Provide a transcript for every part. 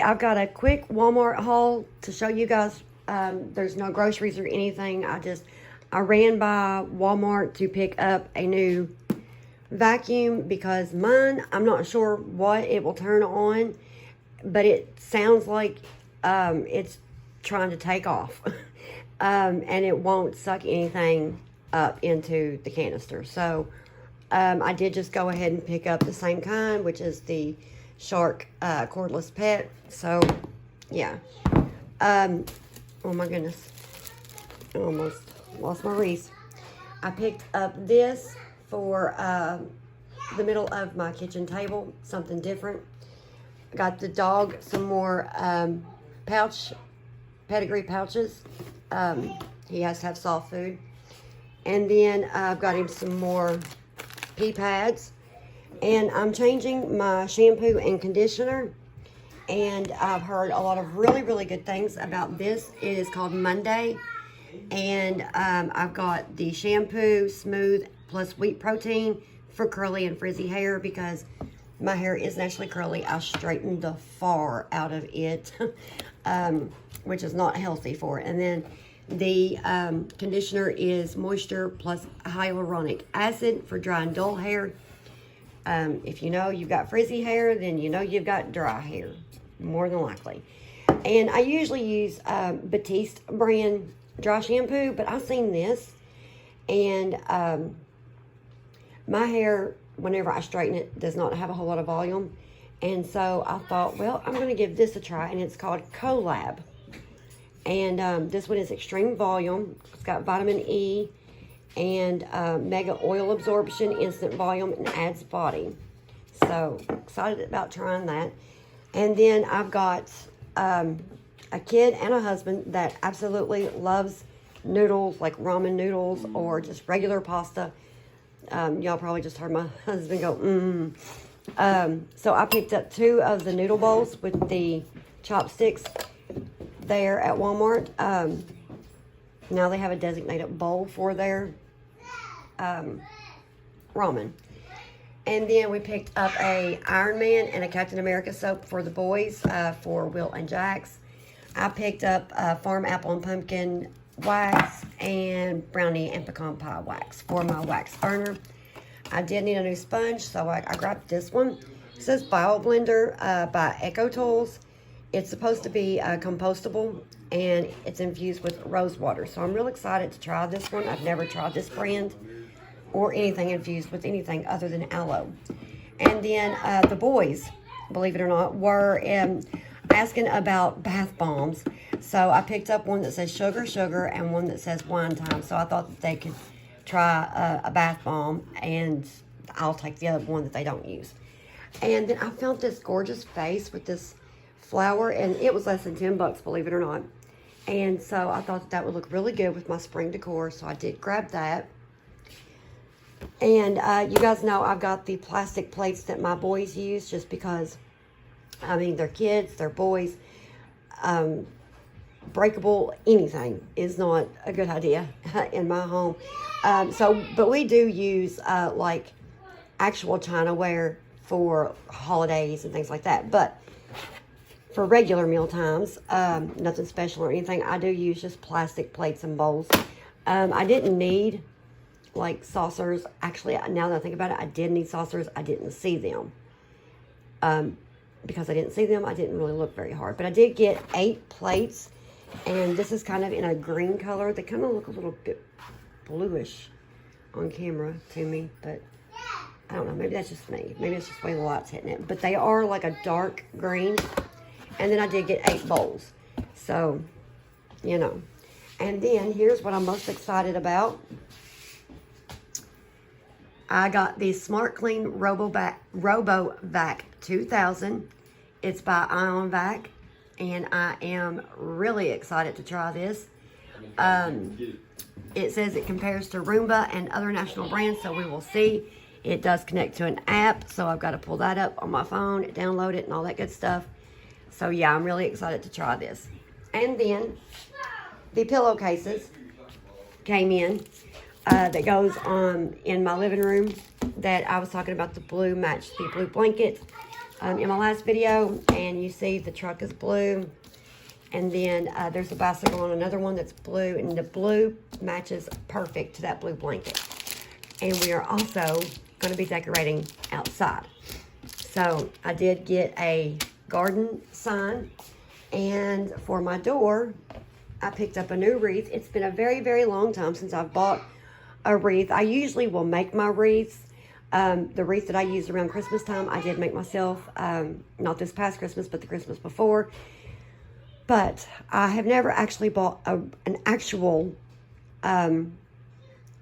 I've got a quick Walmart haul to show you guys. There's no groceries or anything. I ran by Walmart to pick up a new vacuum because mine, I'm not sure what it will turn on, but it sounds like it's trying to take off. And it won't suck anything up into the canister. So I did just go ahead and pick up the same kind, which is the Shark cordless pet. So yeah. Oh my goodness, I almost lost my wreath. I picked up this for the middle of my kitchen table, something different. Got the dog some more pedigree pouches. He has to have soft food. And then I've got him some more pee pads. And I'm changing my shampoo and conditioner. And I've heard a lot of really, really good things about this. It is called Monday. And I've got the shampoo, smooth, plus wheat protein for curly and frizzy hair because my hair is naturally curly. I straightened the far out of it, which is not healthy for it. And then the conditioner is moisture plus hyaluronic acid for dry and dull hair. If you know you've got frizzy hair, then you know you've got dry hair, more than likely. And I usually use Batiste brand dry shampoo, but I've seen this, and my hair, whenever I straighten it, does not have a whole lot of volume. And so I thought, well, I'm going to give this a try, and it's called Collab. And this one is extreme volume. It's got vitamin E and mega oil absorption, instant volume, and adds body. So excited about trying that. And then I've got a kid and a husband that absolutely loves noodles, like ramen noodles or just regular pasta. Y'all probably just heard my husband go, so I picked up 2 of the noodle bowls with the chopsticks there at Walmart. Now they have a designated bowl for their ramen. And then we picked up a Iron Man and a Captain America soap for the boys, for Will and Jax. I picked up farm apple and pumpkin wax and brownie and pecan pie wax for my wax burner. I did need a new sponge, so I grabbed this one. It says Bio Blender by Eco Tools. It's supposed to be compostable, and it's infused with rose water. So I'm real excited to try this one. I've never tried this brand or anything infused with anything other than aloe. And then the boys, believe it or not, were asking about bath bombs. So I picked up one that says sugar, sugar, and one that says wine time. So I thought that they could try a bath bomb, and I'll take the other one that they don't use. And then I found this gorgeous vase with this flower, and it was less than $10, believe it or not. And so I thought that would look really good with my spring decor, so I did grab that. And you guys know I've got the plastic plates that my boys use just because, I mean, they're kids, they're boys. Breakable anything is not a good idea in my home. But we do use like actual Chinaware for holidays and things like that. But for regular meal times, nothing special or anything, I do use just plastic plates and bowls. I didn't need like saucers. Actually, now that I think about it, I did need saucers. I didn't see them. Because I didn't see them, I didn't really look very hard. But I did get 8 plates. And this is kind of in a green color. They kind of look a little bit bluish on camera to me. But I don't know. Maybe that's just me. Maybe it's just the way the light's hitting it. But they are like a dark green. And then I did get 8 bowls. So, you know. And then here's what I'm most excited about. I got the Smart Clean RoboVac 2000. It's by IonVac. And I am really excited to try this. It says it compares to Roomba and other national brands, so we will see. It does connect to an app, so I've got to pull that up on my phone, download it, and all that good stuff. So yeah, I'm really excited to try this. And then the pillowcases came in that goes on in my living room that I was talking about. The blue matched the blue blanket. in my last video, and you see the truck is blue, and then there's a bicycle on another one that's blue, and the blue matches perfect to that blue blanket. And we are also going to be decorating outside. So I did get a garden sign, and for my door, I picked up a new wreath. It's been a very, very long time since I've bought a wreath. I usually will make my wreaths. The wreath that I used around Christmas time, I did make myself, not this past Christmas, but the Christmas before. But I have never actually bought an actual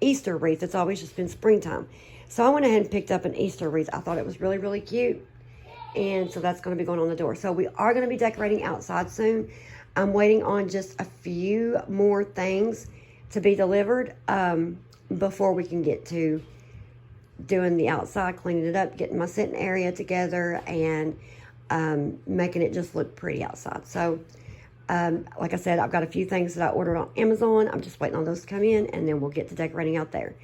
Easter wreath. It's always just been springtime. So I went ahead and picked up an Easter wreath. I thought it was really, really cute. And so that's going to be going on the door. So we are going to be decorating outside soon. I'm waiting on just a few more things to be delivered before we can get to doing the outside, cleaning it up, getting my sitting area together, and making it just look pretty outside. So, like I said, I've got a few things that I ordered on Amazon. I'm just waiting on those to come in, and then we'll get to decorating out there.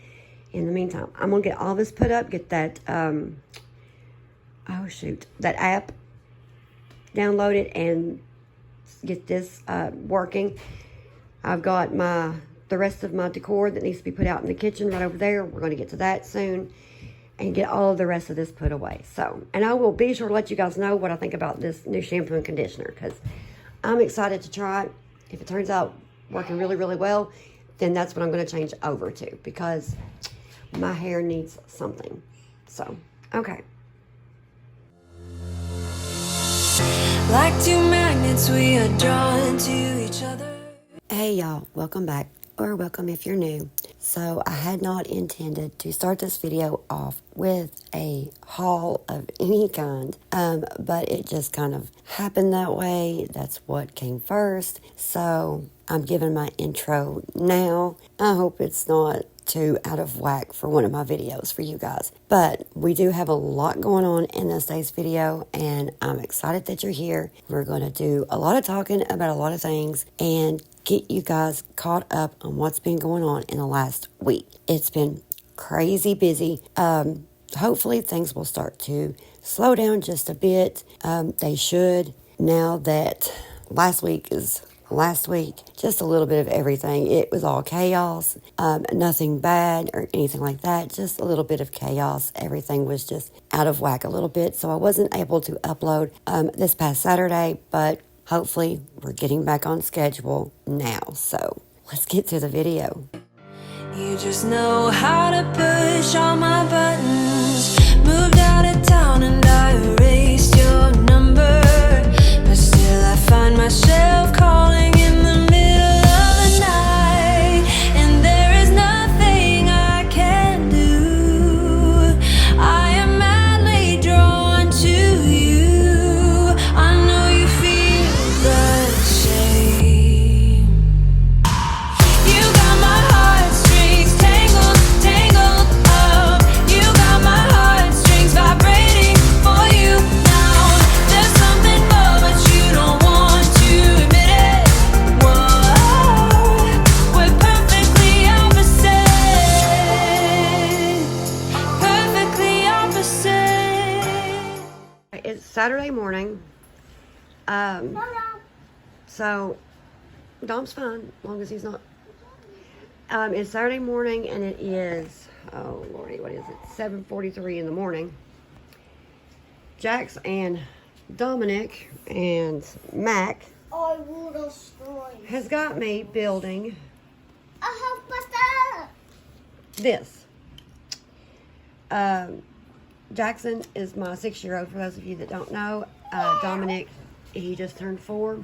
In the meantime, I'm going to get all this put up, get that, that app downloaded, and get this working. I've got the rest of my decor that needs to be put out in the kitchen right over there. We're going to get to that soon and get all of the rest of this put away. So, and I will be sure to let you guys know what I think about this new shampoo and conditioner, because I'm excited to try it. If it turns out working really, really well, then that's what I'm going to change over to, because my hair needs something. So, okay. Like two magnets, we are drawn to each other. Hey y'all, welcome back, or welcome if you're new. So I had not intended to start this video off with a haul of any kind, but it just kind of happened that way. That's what came first. So I'm giving my intro now. I hope it's not too out of whack for one of my videos for you guys. But we do have a lot going on in this day's video, and I'm excited that you're here. We're going to do a lot of talking about a lot of things and get you guys caught up on what's been going on in the last week. It's been crazy busy. Hopefully things will start to slow down just a bit. They should, now that last week, just a little bit of everything. It was all chaos, nothing bad or anything like that, just a little bit of chaos. Everything was just out of whack a little bit, so I wasn't able to upload this past Saturday, but hopefully we're getting back on schedule now. So let's get to the video. You just know how to push all my buttons. Moved out of town and I erased your number, but still I find myself calling in the middle of the night, and there is nothing I can do. I am madly drawn to you. I know you feel the same. You got my heartstrings tangled up. You got my heartstrings vibrating for you now. There's something more, but you don't want to admit it. Whoa, we're perfectly opposite. Perfectly opposite. It's Saturday morning. So Dom's fine, as long as he's not. It's Saturday morning, and it is, oh Lordy, what is it? 7:43 in the morning. Jax and Dominic and Mac I will destroy has got me building a Hulkbuster. this. Jackson is my 6-year-old, for those of you that don't know. Dominic, he just turned 4.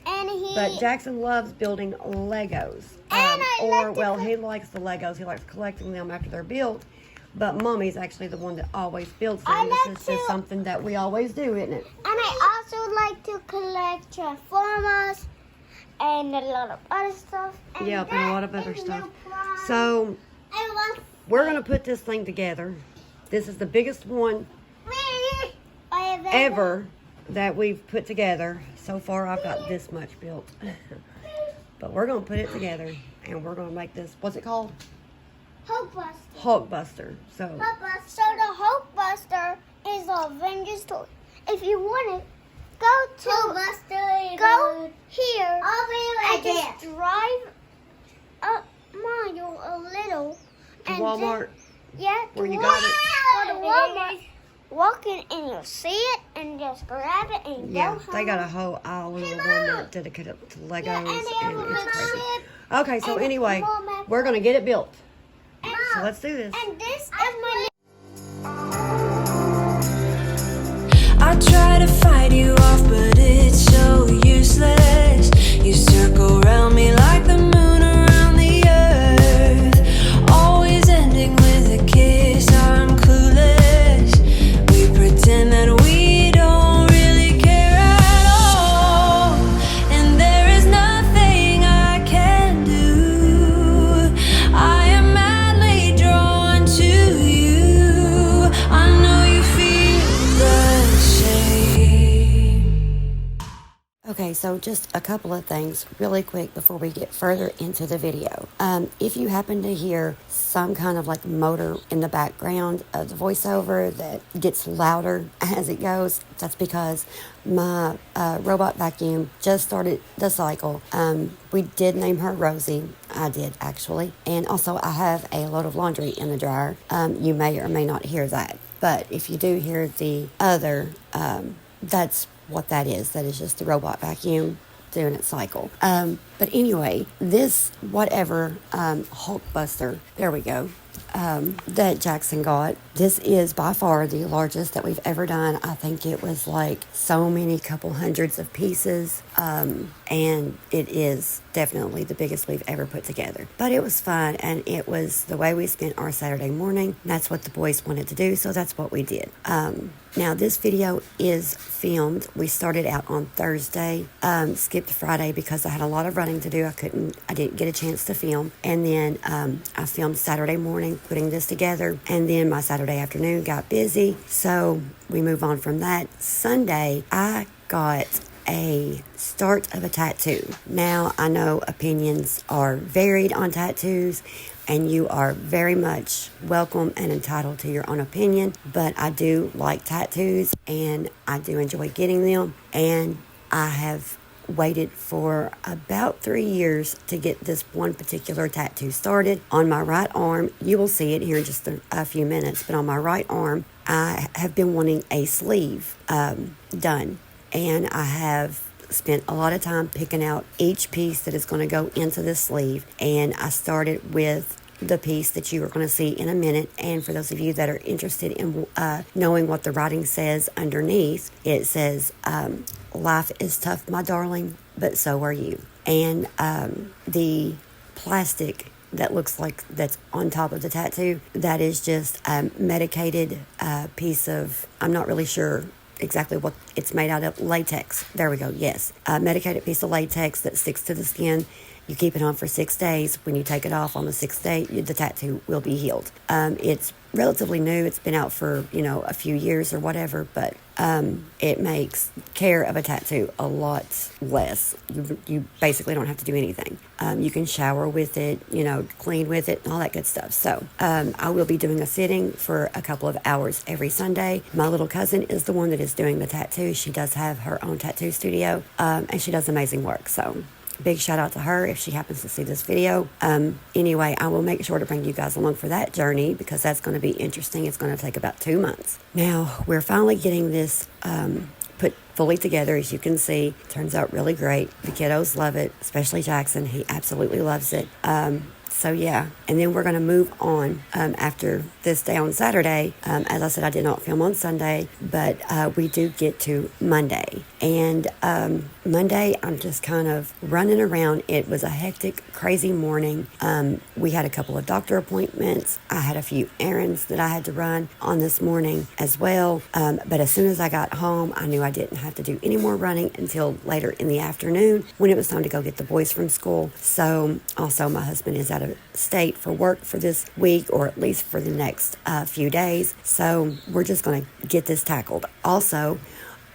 And he But Jackson loves building Legos. He likes the Legos. He likes collecting them after they're built. But Mommy's actually the one that always builds them. I like This is just to- something that we always do, isn't it? and I also like to collect Transformers and a lot of other stuff. And Yep, and a lot of that other is stuff. no problem. So I want we're going to put this thing together. This is the biggest one I have ever that we've put together. So far, I've got this much built. But we're going to put it together, and we're going to make this, what's it called? Hulkbuster. Hulkbuster. So So the Hulkbuster is the Avengers toy. if you want it, go here and just drive a mile a little. To And Walmart, yeah, where you got it. Go to Walmart, walk in and you'll see it and just grab it and Yeah, go home. they got a whole aisle in Walmart dedicated to Legos, Yeah, and they have a and it's crazy. ship. Okay, so and a anyway, small map. we're gonna get it built. And, So let's do this. and this is my I try to fight you off, but it's so useless. You circle around me like the moon around the earth, always ending with a kiss. I'm clueless. We pretend that we don't really care at all, and there is nothing I can do. I am madly drawn to you. I know you feel the same. Okay, so just a couple of things really quick before we get further into the video. If you happen to hear some kind of like motor in the background of the voiceover that gets louder as it goes, that's because my robot vacuum just started the cycle. We did name her Rosie. I did actually. And also I have a load of laundry in the dryer. You may or may not hear that. But if you do hear the other, that's what that is. That is just the robot vacuum doing its cycle. But anyway, this whatever Hulkbuster, there we go, that Jackson got. This is by far the largest that we've ever done. I think it was like so many couple hundreds of pieces, and it is definitely the biggest we've ever put together. But it was fun, and it was the way we spent our Saturday morning. That's what the boys wanted to do, so that's what we did. Now this video is filmed. We started out on Thursday, skipped Friday because I had a lot of running to do. I didn't get a chance to film. And then I filmed Saturday morning putting this together. And then my Saturday afternoon got busy. So we move on from that. Sunday, I got a start of a tattoo. Now, I know opinions are varied on tattoos, and you are very much welcome and entitled to your own opinion, but I do like tattoos, and I do enjoy getting them, and I have waited for about 3 years to get this one particular tattoo started. On my right arm, you will see it here in just a few minutes, but on my right arm, I have been wanting a sleeve done. And I have spent a lot of time picking out each piece that is going to go into this sleeve. And I started with the piece that you are going to see in a minute. And for those of you that are interested in knowing what the writing says underneath, it says, "Life is tough, my darling, but so are you." And the plastic that looks like that's on top of the tattoo, that is just a medicated piece of, I'm not really sure exactly what it's made out of, latex. There we go. Yes, a medicated piece of latex that sticks to the skin. You keep it on for 6 days. When you take it off on the 6th day, the tattoo will be healed. It's relatively new. It's been out for, a few years or whatever, but it makes care of a tattoo a lot less. You basically don't have to do anything. You can shower with it, clean with it, and all that good stuff. So I will be doing a sitting for a couple of hours every Sunday. My little cousin is the one that is doing the tattoo. She does have her own tattoo studio, and she does amazing work. So big shout out to her if she happens to see this video. Anyway, I will make sure to bring you guys along for that journey because that's going to be interesting. It's going to take about 2 months. Now, we're finally getting this put fully together. As you can see, turns out really great. The kiddos love it, especially Jackson. He absolutely loves it. So yeah, and then we're going to move on after this day on Saturday. As I said, I did not film on Sunday, but we do get to Monday. And Monday, I'm just kind of running around. It was a hectic, crazy morning. We had a couple of doctor appointments. I had a few errands that I had to run on this morning as well. But as soon as I got home, I knew I didn't have to do any more running until later in the afternoon when it was time to go get the boys from school. So also my husband is out of state for work for this week, or at least for the next few days. So we're just going to get this tackled. Also,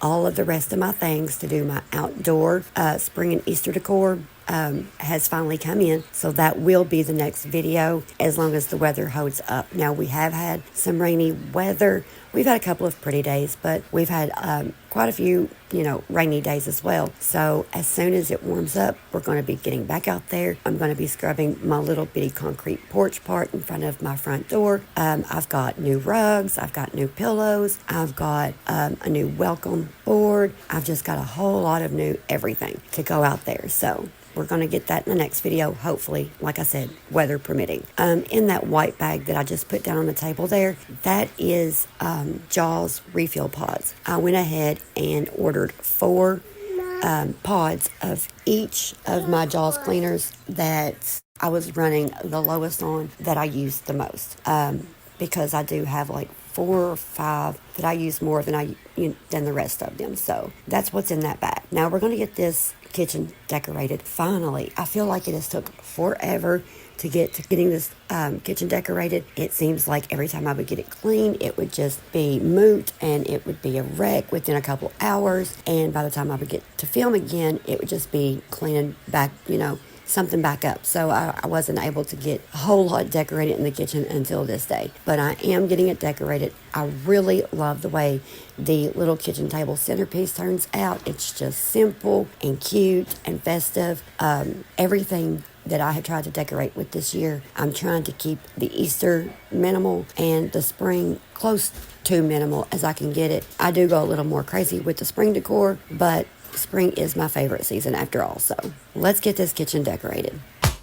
all of the rest of my things to do my outdoor spring and Easter decor has finally come in. So that will be the next video as long as the weather holds up. Now, we have had some rainy weather. We've had a couple of pretty days, but we've had quite a few, rainy days as well. So as soon as it warms up, we're going to be getting back out there. I'm going to be scrubbing my little bitty concrete porch part in front of my front door. I've got new rugs. I've got new pillows. I've got a new welcome board. I've just got a whole lot of new everything to go out there. So we're going to get that in the next video, hopefully, like I said, weather permitting. In that white bag that I just put down on the table there, that is Jaws refill pods. I went ahead and ordered 4 pods of each of my Jaws cleaners that I was running the lowest on, that I used the most. Because I do have like 4 or 5 that I use more than the rest of them. So that's what's in that bag. Now we're going to get this kitchen decorated. Finally, I feel like it has took forever to get to getting this kitchen decorated. It seems like every time I would get it clean, it would just be moot and it would be a wreck within a couple hours. And by the time I would get to film again, it would just be cleaning back, something back up. So I wasn't able to get a whole lot decorated in the kitchen until this day. But I am getting it decorated. I really love the way the little kitchen table centerpiece turns out. It's just simple and cute and festive. Everything that I have tried to decorate with this year, I'm trying to keep the Easter minimal and the spring close to minimal as I can get it. I do go a little more crazy with the spring decor, but spring is my favorite season after all. So let's get this kitchen decorated.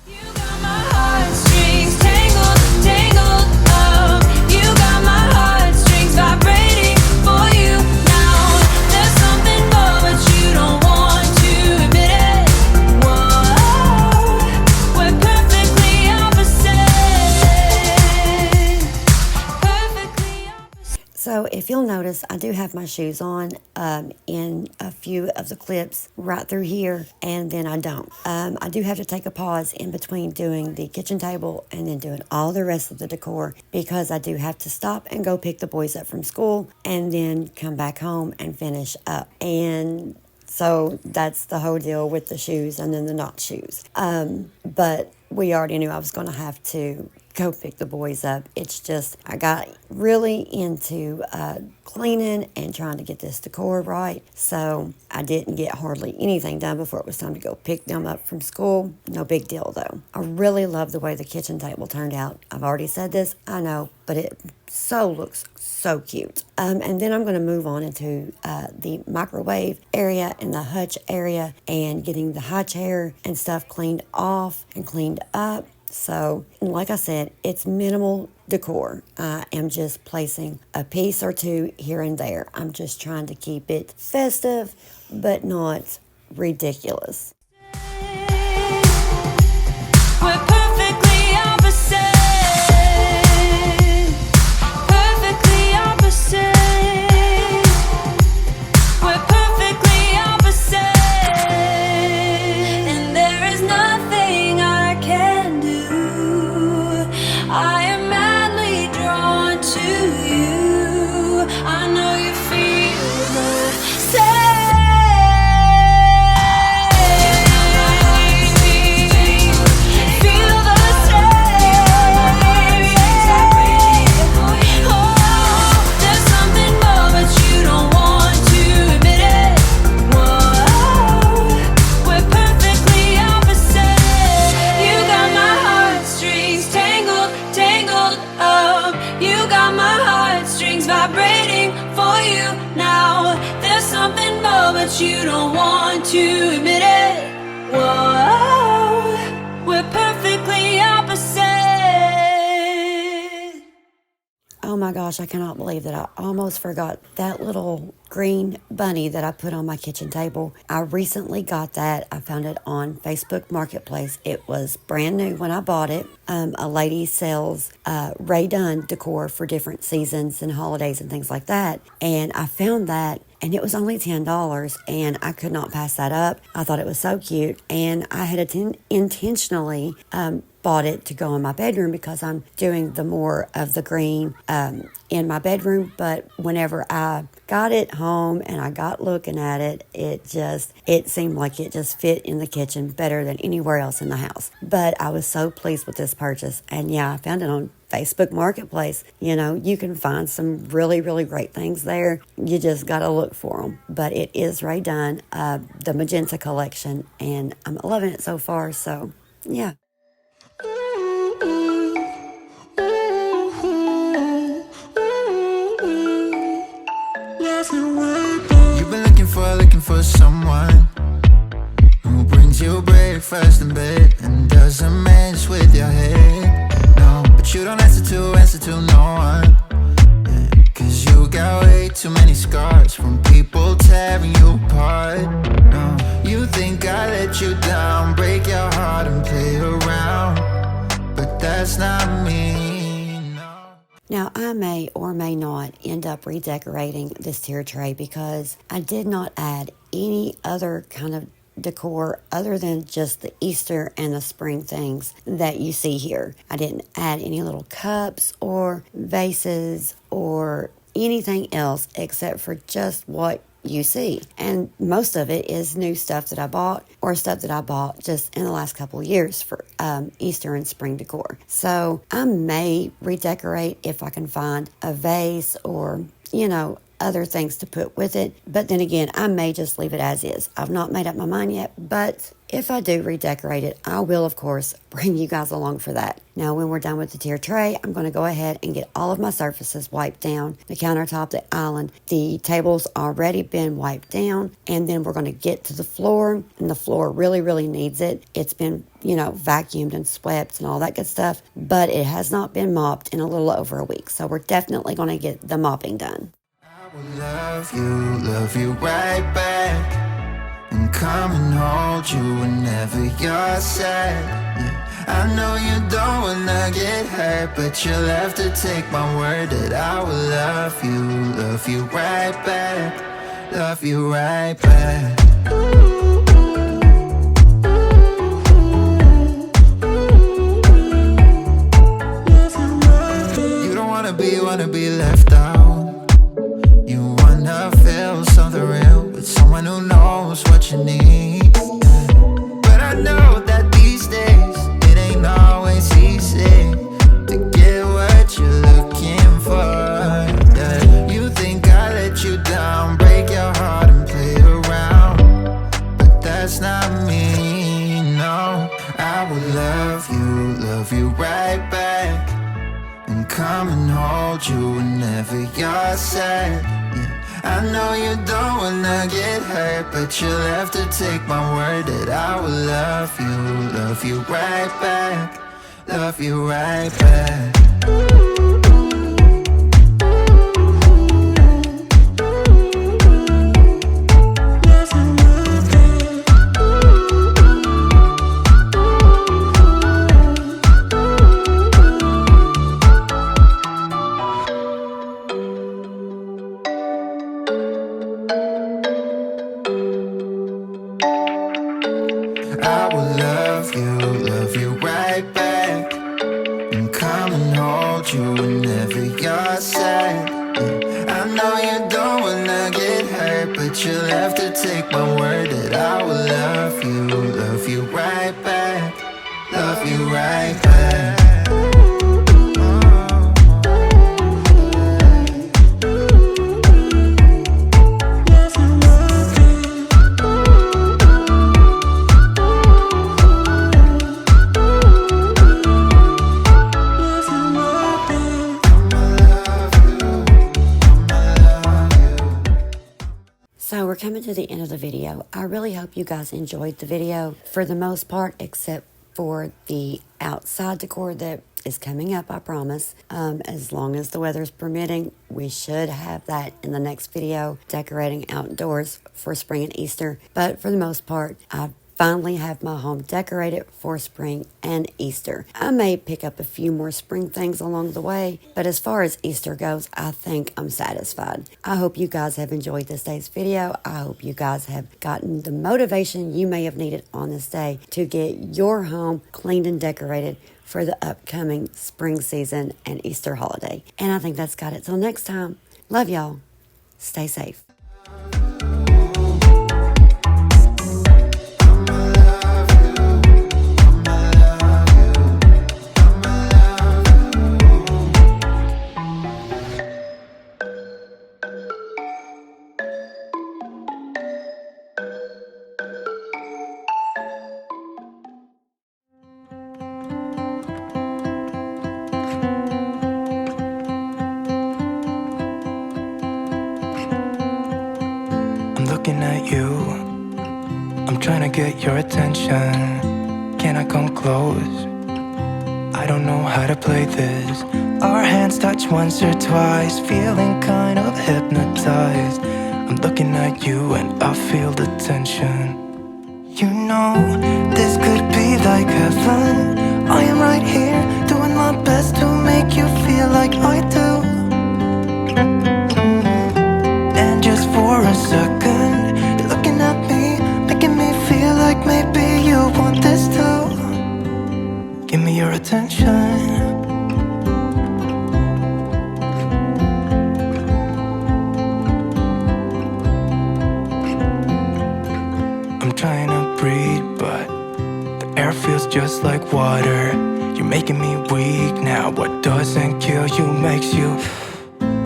You got my heartstrings tangled, tangled up. You got my heartstrings vibrating for you now. There's something more, but you don't want to admit it. Whoa, we're perfectly opposite. So if you'll notice, I do have my shoes on in a few of the clips right through here, and then I don't. I do have to take a pause in between doing the kitchen table and then doing all the rest of the decor, because I do have to stop and go pick the boys up from school and then come back home and finish up. And so that's the whole deal with the shoes and then the not shoes. But we already knew I was going to have to go pick the boys up. It's just, I got really into cleaning and trying to get this decor right. So I didn't get hardly anything done before it was time to go pick them up from school. No big deal though. I really love the way the kitchen table turned out. I've already said this, I know, but it looks so cute. And then I'm going to move on into the microwave area and the hutch area and getting the high chair and stuff cleaned off and cleaned up. So, like I said, it's minimal decor. I am just placing a piece or two here and there. I'm just trying to keep it festive, but not ridiculous. We're perfectly opposite. Perfectly opposite. We're perfectly opposite. And there is nothing I can do. I am madly drawn to you. I know you feel the same. But you don't want to admit it. Whoa, we're perfectly opposite. Oh my gosh, I cannot believe that I almost forgot that little green bunny that I put on my kitchen table. I recently got that. I found it on Facebook Marketplace. It was brand new when I bought it. A lady sells Ray Dunn decor for different seasons and holidays and things like that. And I found that, and it was only $10, and I could not pass that up. I thought it was so cute, and I had intentionally bought it to go in my bedroom because I'm doing the more of the green in my bedroom. But whenever I got it home and I got looking at it, it seemed like it just fit in the kitchen better than anywhere else in the house. But I was so pleased with this purchase. And yeah, I found it on Facebook Marketplace. You know, you can find some really, really great things there. You just got to look for them. But it is redone, the magenta collection, and I'm loving it so far. So yeah. You've been looking for someone who brings you breakfast in bed and doesn't mess with your head. No, but you don't answer to no one. Yeah, 'cause you got way too many scars from people tearing you apart. No, you think I let you down, break your heart and play around, but that's not me. Now, I may or may not end up redecorating this tier tray because I did not add any other kind of decor other than just the Easter and the spring things that you see here. I didn't add any little cups or vases or anything else except for just what you see. And most of it is new stuff that I bought or stuff that I bought just in the last couple of years for Easter and spring decor. So I may redecorate if I can find a vase or, you know, other things to put with it. But then again, I may just leave it as is. I've not made up my mind yet, but if I do redecorate it, I will, of course, bring you guys along for that. Now, when we're done with the tier tray, I'm going to go ahead and get all of my surfaces wiped down. The countertop, the island, the table's already been wiped down. And then we're going to get to the floor, and the floor really, really needs it. It's been, you know, vacuumed and swept and all that good stuff, but it has not been mopped in a little over a week. So we're definitely going to get the mopping done. I will love you right back, and come and hold you whenever you're sad. Yeah, I know you don't wanna get hurt, but you'll have to take my word that I will love you right back, love you right back. You don't wanna be left out. You wanna feel something real with someone who knows what you need. But I know that these days it ain't always easy to get what you're looking for. Yeah. You think I let you down, break your heart and play around, but that's not me. No, I will love you right back, and come and hold you whenever you're sad. Yeah, I know you don't wanna get hurt, but you'll have to take my word that I will love you right back, love you right back. I will love you right back, and come and hold you whenever you're sad. Yeah, I know you don't wanna get hurt, but you'll have to take my word that I will love you right back, love you right back. So we're coming to the end of the video. I really hope you guys enjoyed the video for the most part, except for the outside decor that is coming up, I promise. As long as the weather's permitting, we should have that in the next video, decorating outdoors for spring and Easter. But for the most part, I've finally have my home decorated for spring and Easter. I may pick up a few more spring things along the way, but as far as Easter goes, I think I'm satisfied. I hope you guys have enjoyed this day's video. I hope you guys have gotten the motivation you may have needed on this day to get your home cleaned and decorated for the upcoming spring season and Easter holiday. And I think that's got it. Till next time, love y'all. Stay safe. I'm looking at you, I'm trying to get your attention. Can I come close? I don't know how to play this. Our hands touch once or twice, feeling kind of hypnotized. I'm looking at you and I feel the tension. You know, this could be like heaven. I am right here, doing my best to make you feel like I do. And just for a second, you're looking at me, making me feel like maybe you want this too. Give me your attention. I'm trying to breathe, but the air feels just like water. You're making me weak now. What doesn't kill you makes you.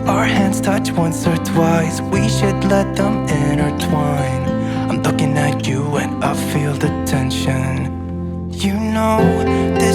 Our hands touch once or twice, we should let them intertwine. I'm looking at you and I feel the tension. You know, this